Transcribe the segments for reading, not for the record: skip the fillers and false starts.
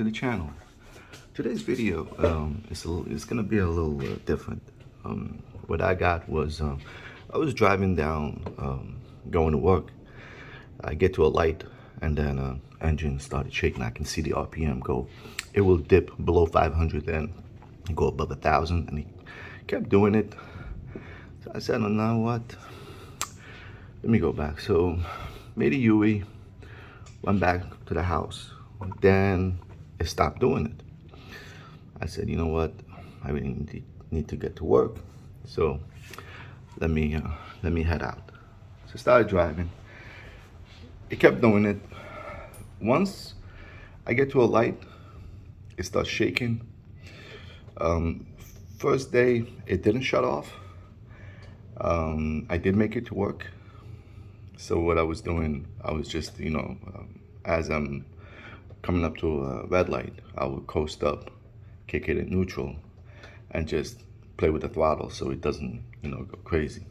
to the channel. Today's video it's gonna be a little different. What I got was I was driving down going to work. I get to a light and then engine started shaking. I can see the RPM go. It will dip below 500 then go above 1,000, and he kept doing it. So I said, "Oh, now what? Let me go back." So made a U-turn, went back to the house. Then it stopped doing it. I said, "You know what? I really need to get to work. So let me head out." So I started driving. It kept doing it. Once I get to a light, it starts shaking. First day, it didn't shut off. I did make it to work. So what I was doing, I was just, as I'm coming up to a red light, I would coast up, kick it in neutral, and just play with the throttle so it doesn't, go crazy.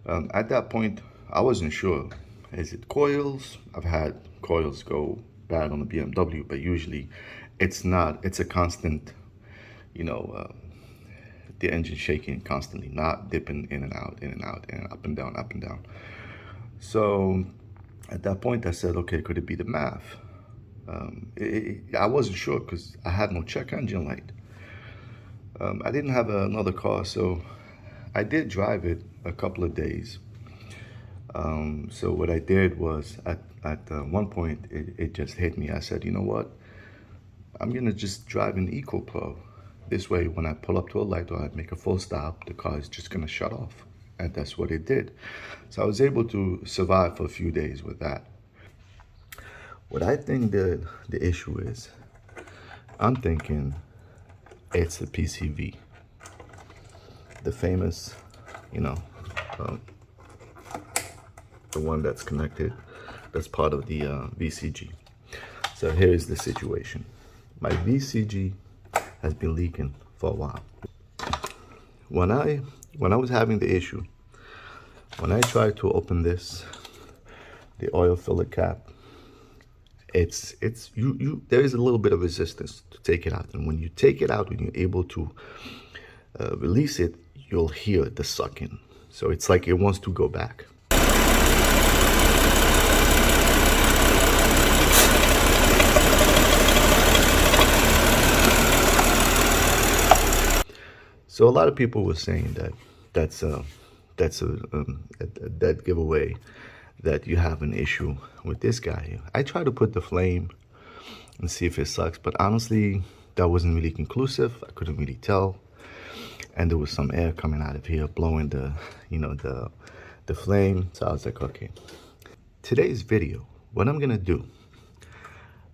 At that point, I wasn't sure. Is it coils? I've had coils go bad on the BMW, but usually it's not. It's a constant, the engine shaking constantly, not dipping in and out, in and out, and up and down, up and down. So at that point, I said, okay, could it be the MAF? I wasn't sure because I had no check engine light. I didn't have another car, so I did drive it a couple of days. So what I did was at one point, it just hit me. I said, you know what? I'm gonna just drive an EcoPro. This way, when I pull up to a light or I make a full stop, the car is just gonna shut off. And that's what it did. So I was able to survive for a few days with that. What I think the issue is, I'm thinking it's the PCV. The famous, the one that's connected, that's part of the VCG. So here's the situation. My VCG has been leaking for a while. When I was having the issue, when I tried to open this, the oil filler cap, there is a little bit of resistance to take it out. And when you take it out, when you're able to release it, you'll hear the sucking. So it's like it wants to go back. So a lot of people were saying that that's a dead giveaway, that you have an issue with this guy. I tried to put the flame and see if it sucks, but honestly, that wasn't really conclusive. I couldn't really tell, and there was some air coming out of here blowing the flame. So I was like, okay. Today's video, what I'm gonna do,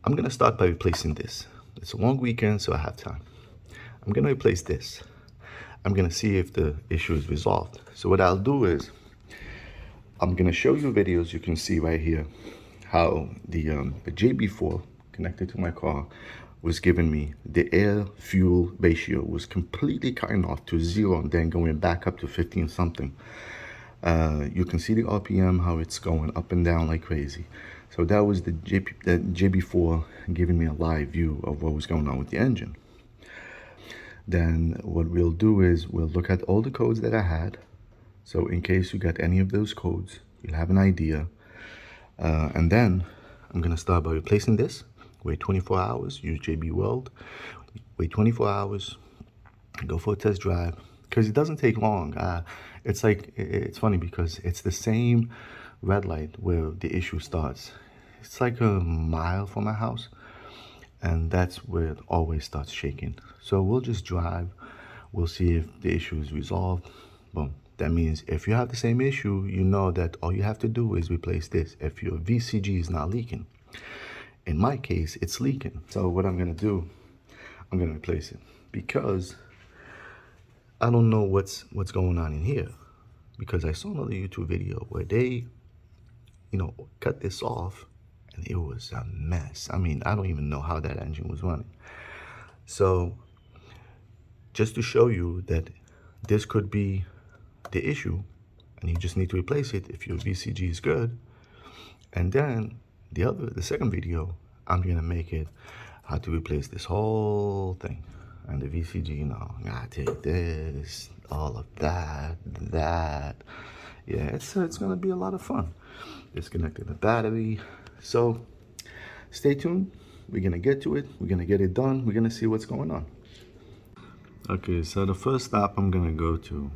I'm gonna start by replacing this. It's a long weekend, so I have time. I'm gonna replace this. I'm gonna see if the issue is resolved. So what I'll do is, I'm gonna show you videos. You can see right here how the JB4 connected to my car was giving me the air fuel ratio was completely cutting off to 0 and then going back up to 15 something. You can see the RPM, how it's going up and down like crazy. So that was the JB4 giving me a live view of what was going on with the engine. Then what we'll do is we'll look at all the codes that I had. So in case you got any of those codes, you'll have an idea. And then I'm gonna start by replacing this. Wait 24 hours, use JB Weld. Wait 24 hours, go for a test drive. Because it doesn't take long. It's funny because it's the same red light where the issue starts. It's like a mile from my house. And that's where it always starts shaking. So we'll just drive. We'll see if the issue is resolved. Boom. That means if you have the same issue, you know that all you have to do is replace this if your VCG is not leaking. In my case, it's leaking. So what I'm gonna do, I'm gonna replace it because I don't know what's going on in here. Because I saw another YouTube video where they, cut this off. And it was a mess. I mean, I don't even know how that engine was running. So just to show you that this could be the issue, and you just need to replace it if your VCG is good. And then the second video, I'm gonna make it Had to replace this whole thing. And the VCG, you know, gotta take this, all of that, that. Yeah, it's gonna be a lot of fun. Disconnecting the battery. So stay tuned. We're gonna get to it. We're gonna get it done. We're gonna see what's going on. Okay, so the first stop I'm gonna go to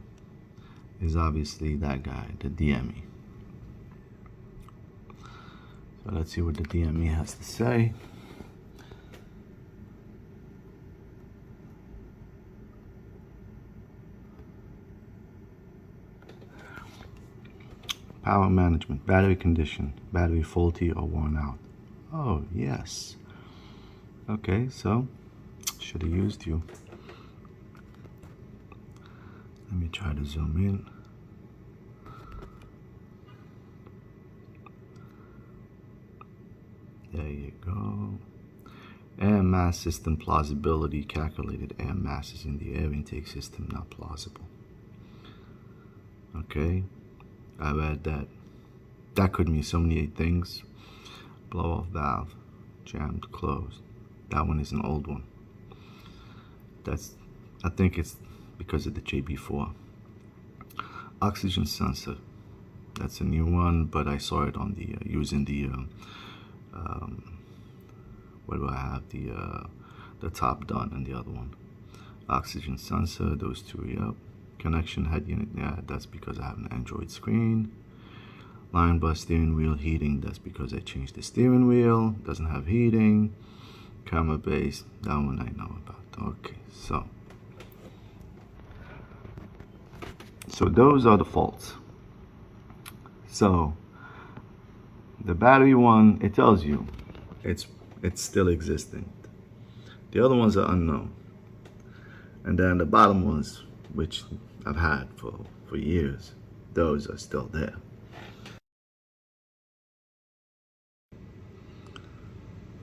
is obviously that guy, the DME. So let's see what the DME has to say. Power management, battery condition, battery faulty or worn out. Oh, yes. Okay, so should have used you. Let me try to zoom in. There you go. Air mass system plausibility calculated. Air masses in the air intake system not plausible. Okay, I read that. That could mean so many things. Blow off valve, jammed, closed. That one is an old one. I think it's because of the JB4. Oxygen sensor. That's a new one, but I saw it on the using the what do I have, the top done and the other one. Oxygen sensor, those two, yep. Connection head unit, yeah, that's because I have an Android screen. Line bus steering wheel heating, that's because I changed the steering wheel. Doesn't have heating. Camera base, that one I know about. Okay, so those are the faults. So the battery one, it tells you it's still existing. The other ones are unknown. And then the bottom ones, which I've had for years, those are still there.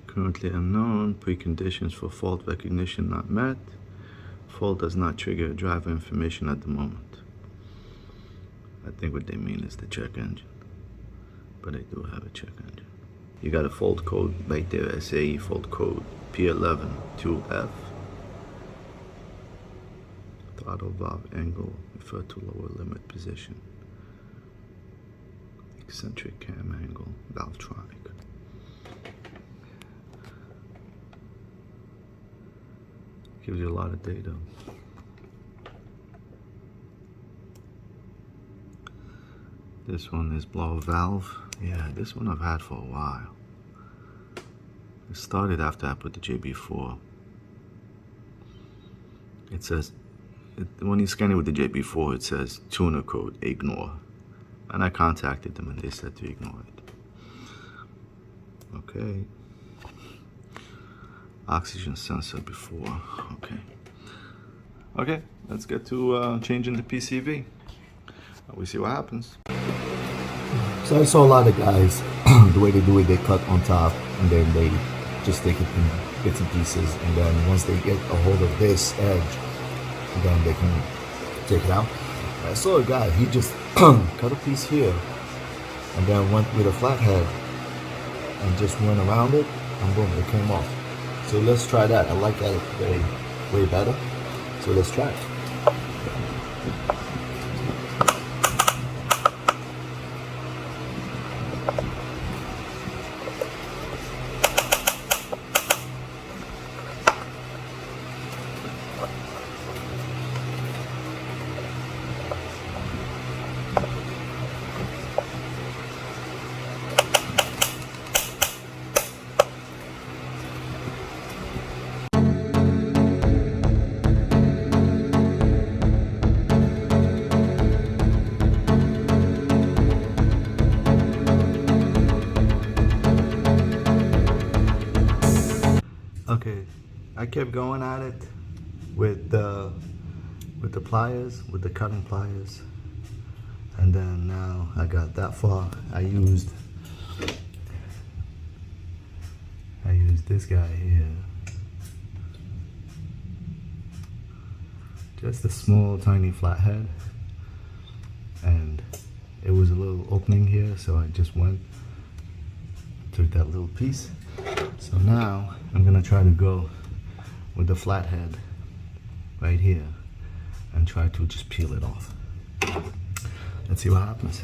Currently unknown. Preconditions for fault recognition not met. Fault does not trigger driver information at the moment. I think what they mean is the check engine. But I do have a check engine. You got a fault code right there, SAE fault code P11 2F. Throttle valve angle, refer to lower limit position. Eccentric cam angle, Valvetronic. Gives you a lot of data. This one is blow valve. Yeah, this one I've had for a while. It started after I put the JB4. It says, when you scan it with the JB4, it says tuner code, ignore. And I contacted them and they said to ignore it. Okay. Oxygen sensor before, okay. Okay, let's get to changing the PCV. We see what happens. So I saw a lot of guys, the way they do it, they cut on top and then they just take it in bits and pieces, and then once they get a hold of this edge, then they can take it out. I saw a guy, he just cut a piece here and then went with a flathead and just went around it and boom, it came off. So let's try that. I like that way better. So let's try it. Okay, I kept going at it with the pliers, with the cutting pliers, and then now I got that far. I used this guy here, just a small tiny flathead, and it was a little opening here, so I just took that little piece. So now I'm gonna try to go with the flathead right here and try to just peel it off. Let's see what happens.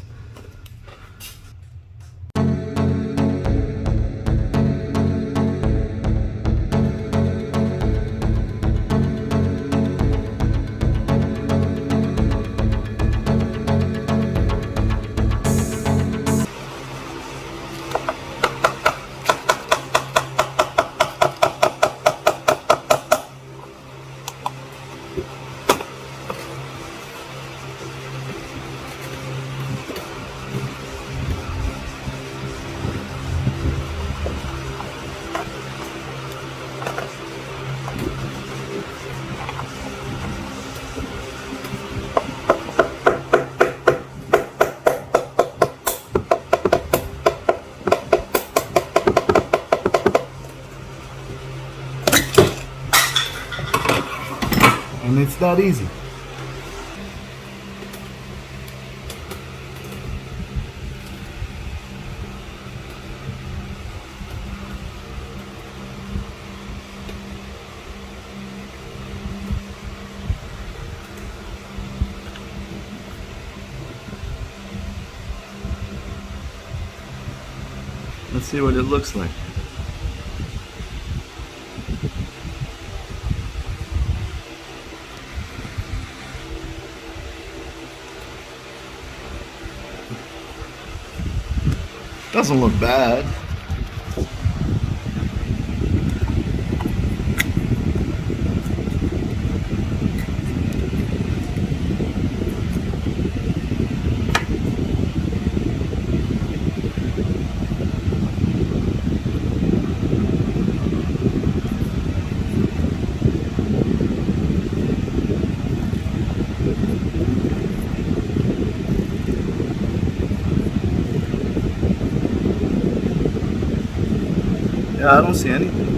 And it's that easy. Let's see what it looks like. Doesn't look bad. Yeah, I don't see anything.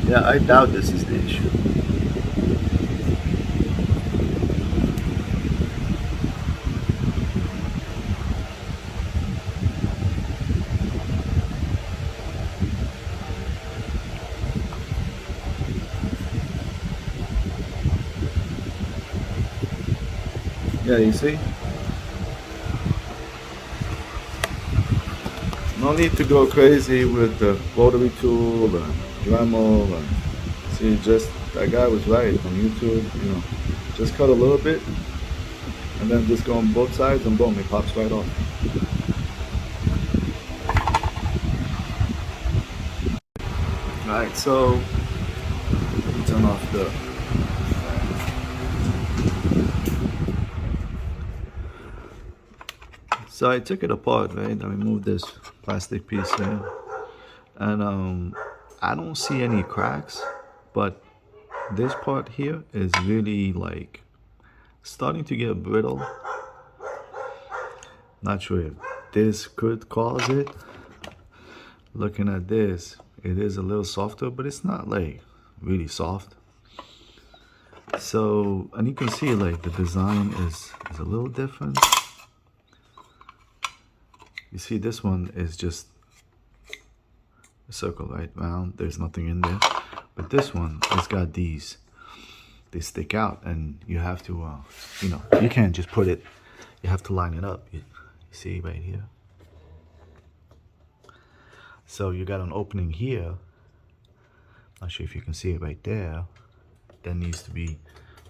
Yeah, I doubt this is the issue. Yeah, you see? No need to go crazy with the rotary tool and Dremel and see, just that guy was right on YouTube, you know, just cut a little bit and then just go on both sides and boom, it pops right off. Alright, so let me turn off the So I took it apart, right? I removed this plastic piece here, and I don't see any cracks, but this part here is really like starting to get brittle. Not sure if this could cause it. Looking at this, it is a little softer, but it's not like really soft. So, and you can see like the design is a little different. You see, this one is just a circle, right? Round. There's nothing in there. But this one has got these. They stick out, and you have to, you know, you can't just put it. You have to line it up. You see right here. So you got an opening here. Not sure if you can see it right there. That needs to be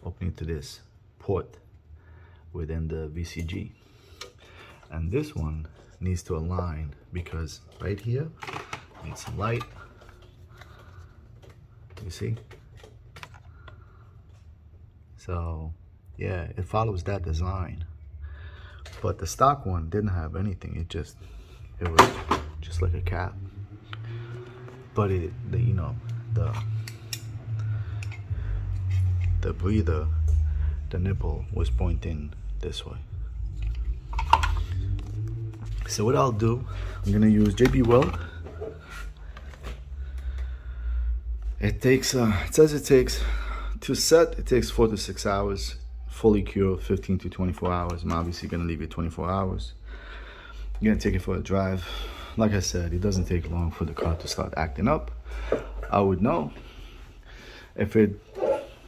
opening to this port within the VCG. And this one needs to align because right here needs some light. You see? So yeah, it follows that design. But the stock one didn't have anything. It was just like a cap. But you know, the breather, the nipple was pointing this way. So what I'll do, I'm gonna use JB Weld. It takes, it says it takes, to set, it takes 4 to 6 hours. fully cure 15 to 24 hours. I'm obviously gonna leave it 24 hours. You're gonna take it for a drive. Like I said, it doesn't take long for the car to start acting up. I would know. If it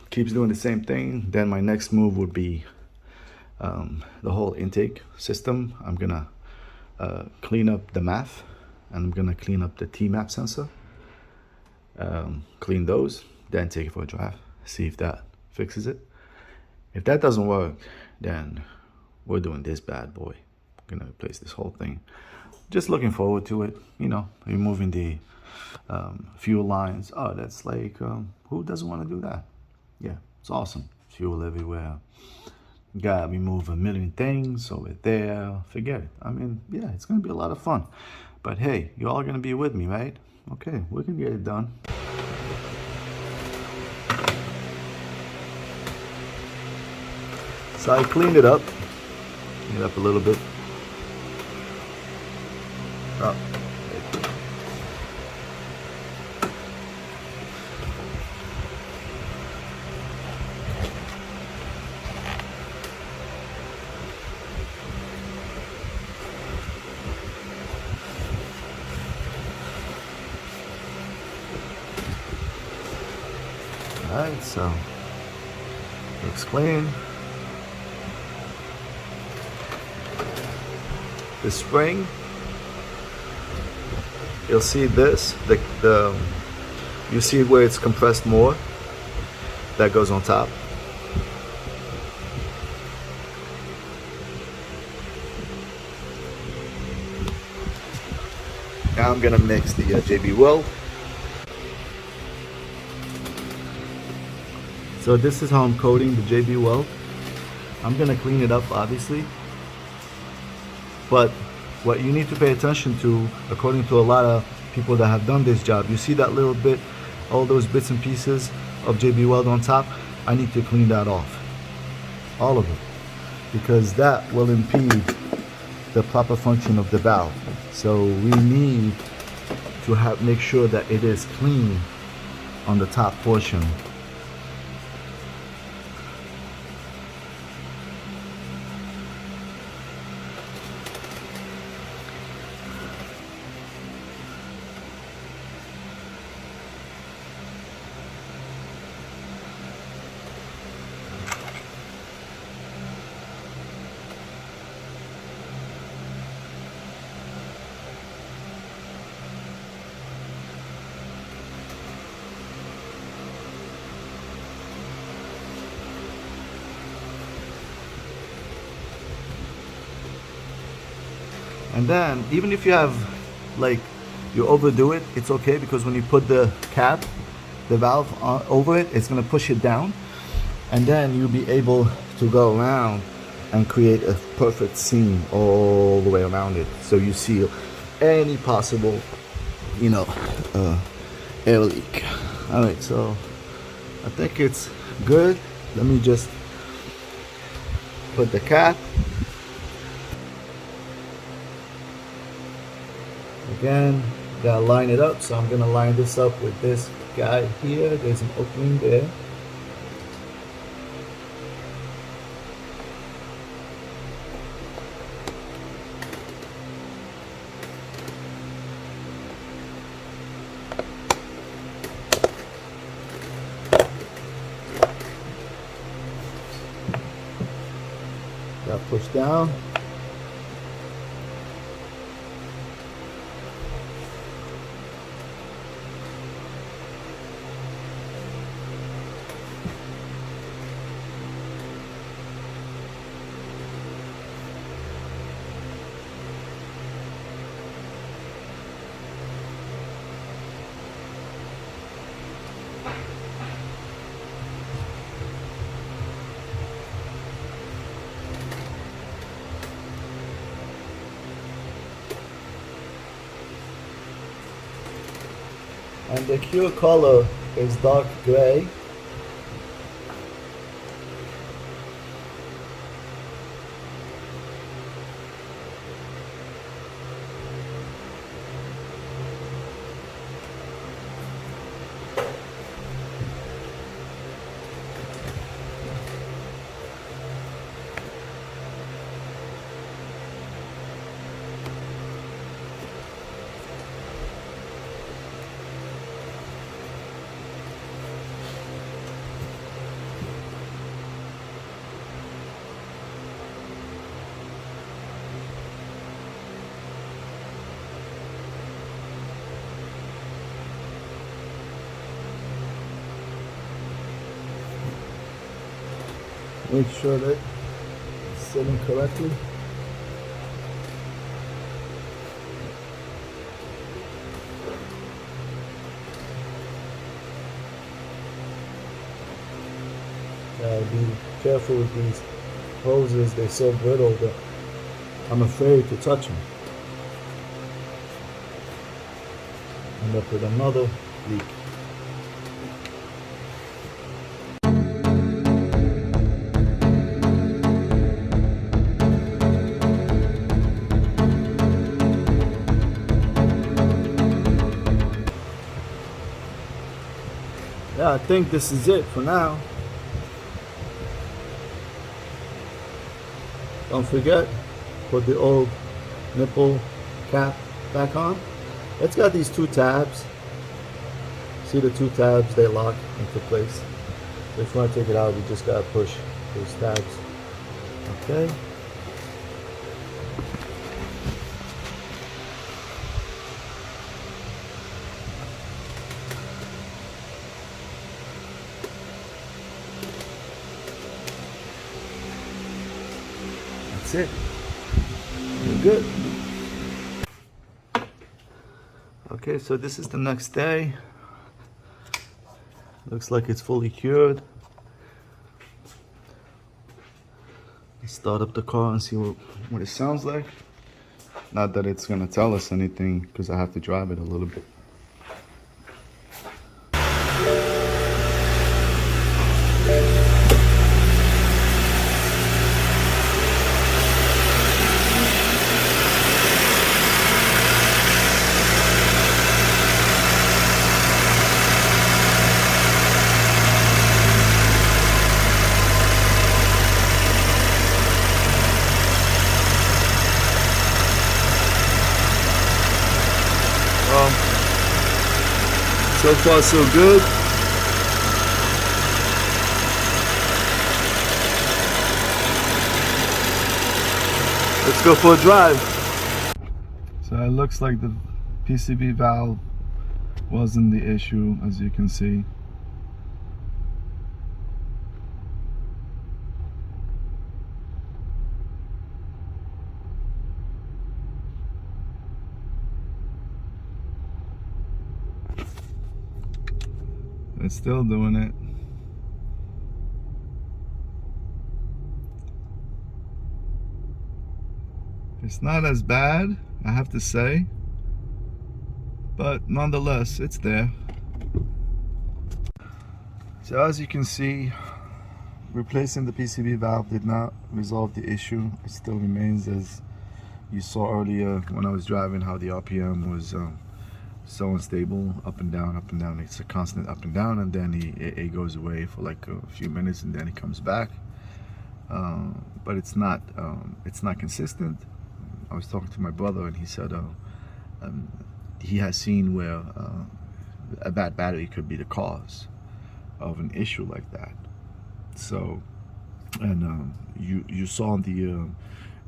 keeps doing the same thing, then my next move would be the whole intake system. I'm gonna clean up the MAF, and I'm gonna clean up the T-map sensor. Clean those, then take it for a drive, see if that fixes it. If that doesn't work, then we're doing this bad boy. I'm gonna replace this whole thing. Just looking forward to it, you know, removing the fuel lines. Oh, that's like, who doesn't want to do that? Yeah, it's awesome. Fuel everywhere. Gotta remove a million things over there. Forget it. I mean, yeah, it's gonna be a lot of fun. But hey, you're all gonna be with me, right? Okay, we can get it done. So I cleaned it up a little bit. Oh. Alright, so looks clean. The spring, you'll see this, you see where it's compressed more, that goes on top. Now I'm gonna mix the JB Weld. So this is how I'm coating the JB Weld. I'm gonna clean it up, obviously. But what you need to pay attention to, according to a lot of people that have done this job, you see that little bit, all those bits and pieces of JB Weld on top? I need to clean that off. All of it. Because that will impede the proper function of the valve. So we need to make sure that it is clean on the top portion. And then, even if you have, like, you overdo it, it's okay, because when you put the cap, the valve over it, it's gonna push it down, and then you'll be able to go around and create a perfect seam all the way around it. So you seal any possible, you know, air leak. All right, so I think it's good. Let me just put the cap. Again, gotta line it up, so I'm gonna line this up with this guy here. There's an opening there. Gotta push down. And the cure color is dark gray. Make sure that it's sitting correctly. Be careful with these hoses, they're so brittle that I'm afraid to touch them. End up with another leak. Yeah, I think this is it for now. Don't forget, put the old nipple cap back on. It's got these two tabs. See the two tabs, they lock into place. So if you want to take it out, you just gotta push those tabs. Okay. That's it. You're good. Okay, so this is the next day. Looks like it's fully cured. Let's start up the car and see what it sounds like. Not that it's gonna tell us anything because I have to drive it a little bit. So far so good. Let's go for a drive. So it looks like the PCB valve wasn't the issue, as you can see. It's still doing it. It's not as bad, I have to say, but nonetheless, it's there. So as you can see, replacing the PCB valve did not resolve the issue. It still remains, as you saw earlier when I was driving, how the RPM was so unstable, up and down, up and down. It's a constant up and down, and then it goes away for like a few minutes, and then it comes back. But it's not consistent. I was talking to my brother, and he said he has seen where a bad battery could be the cause of an issue like that. So, and you saw on the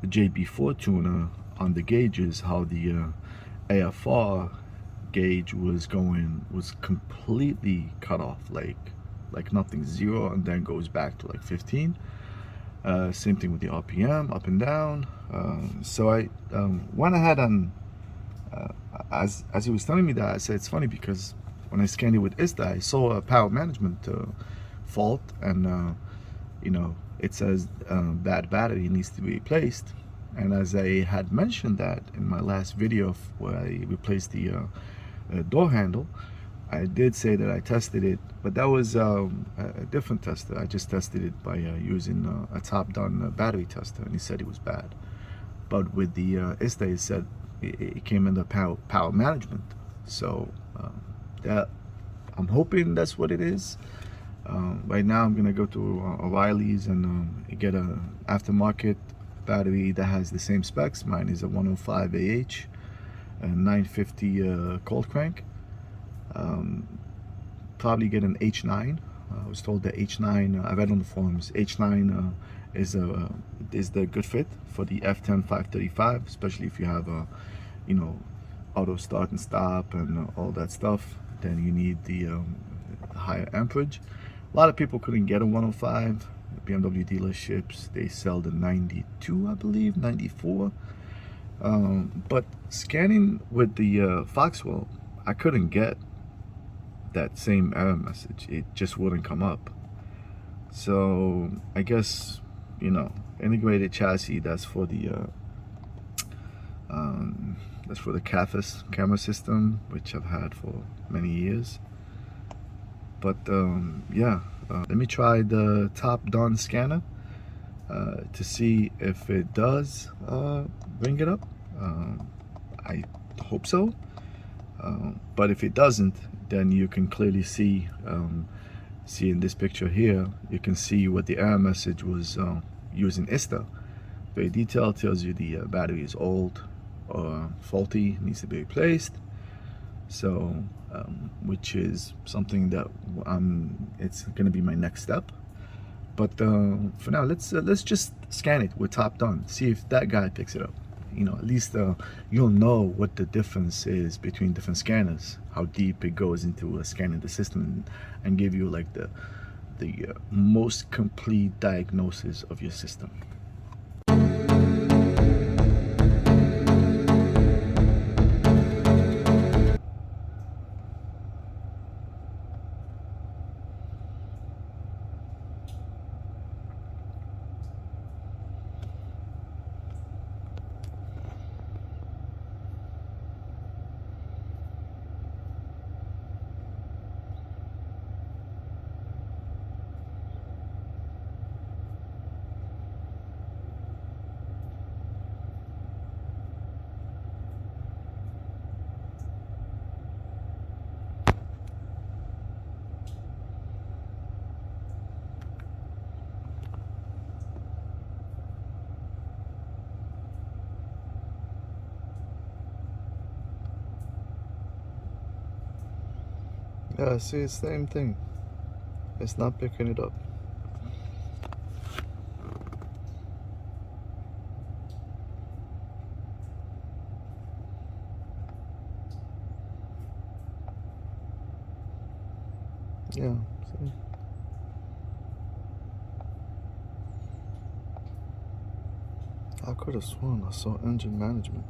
JB4 tuner on the gauges how the AFR gauge was completely cut off, like nothing, 0, and then goes back to like 15. Same thing with the RPM, up and down. So I went ahead and as he was telling me that, I said it's funny because when I scanned it with ISTA, I saw a power management fault, and you know, it says bad battery needs to be replaced. And as I had mentioned that in my last video where I replaced the door handle, I did say that I tested it, but that was a different tester. I just tested it by using a top-down battery tester, and he said it was bad. But with the ISTA, it said it came under power management. So that, I'm hoping that's what it is. Right now I'm gonna go to O'Reilly's and get a aftermarket battery that has the same specs. Mine is a 105 AH and 950 cold crank. Probably get an H9. I was told that H9, I read on the forums, H9 is the good fit for the f10 535, especially if you have a, you know, auto start and stop and all that stuff. Then you need the higher amperage. A lot of people couldn't get a 105 BMW dealerships, they sell the 92, I believe, 94. But scanning with the Foxwell, I couldn't get that same error message. It just wouldn't come up. So I guess, you know, integrated chassis, that's for the CAFIS camera system, which I've had for many years. But yeah, let me try the top done scanner to see if it does bring it up. I hope so. But if it doesn't, then you can clearly see in this picture here, you can see what the error message was using ISTA. Very detailed, tells you the battery is old or faulty, needs to be replaced. So, which is something that it's going to be my next step. But for now, let's just scan it with top done, see if that guy picks it up. You know, at least you'll know what the difference is between different scanners, how deep it goes into scanning the system, and give you like the most complete diagnosis of your system. Yeah, see, it's the same thing. It's not picking it up. Yeah, see? I could have sworn I saw engine management.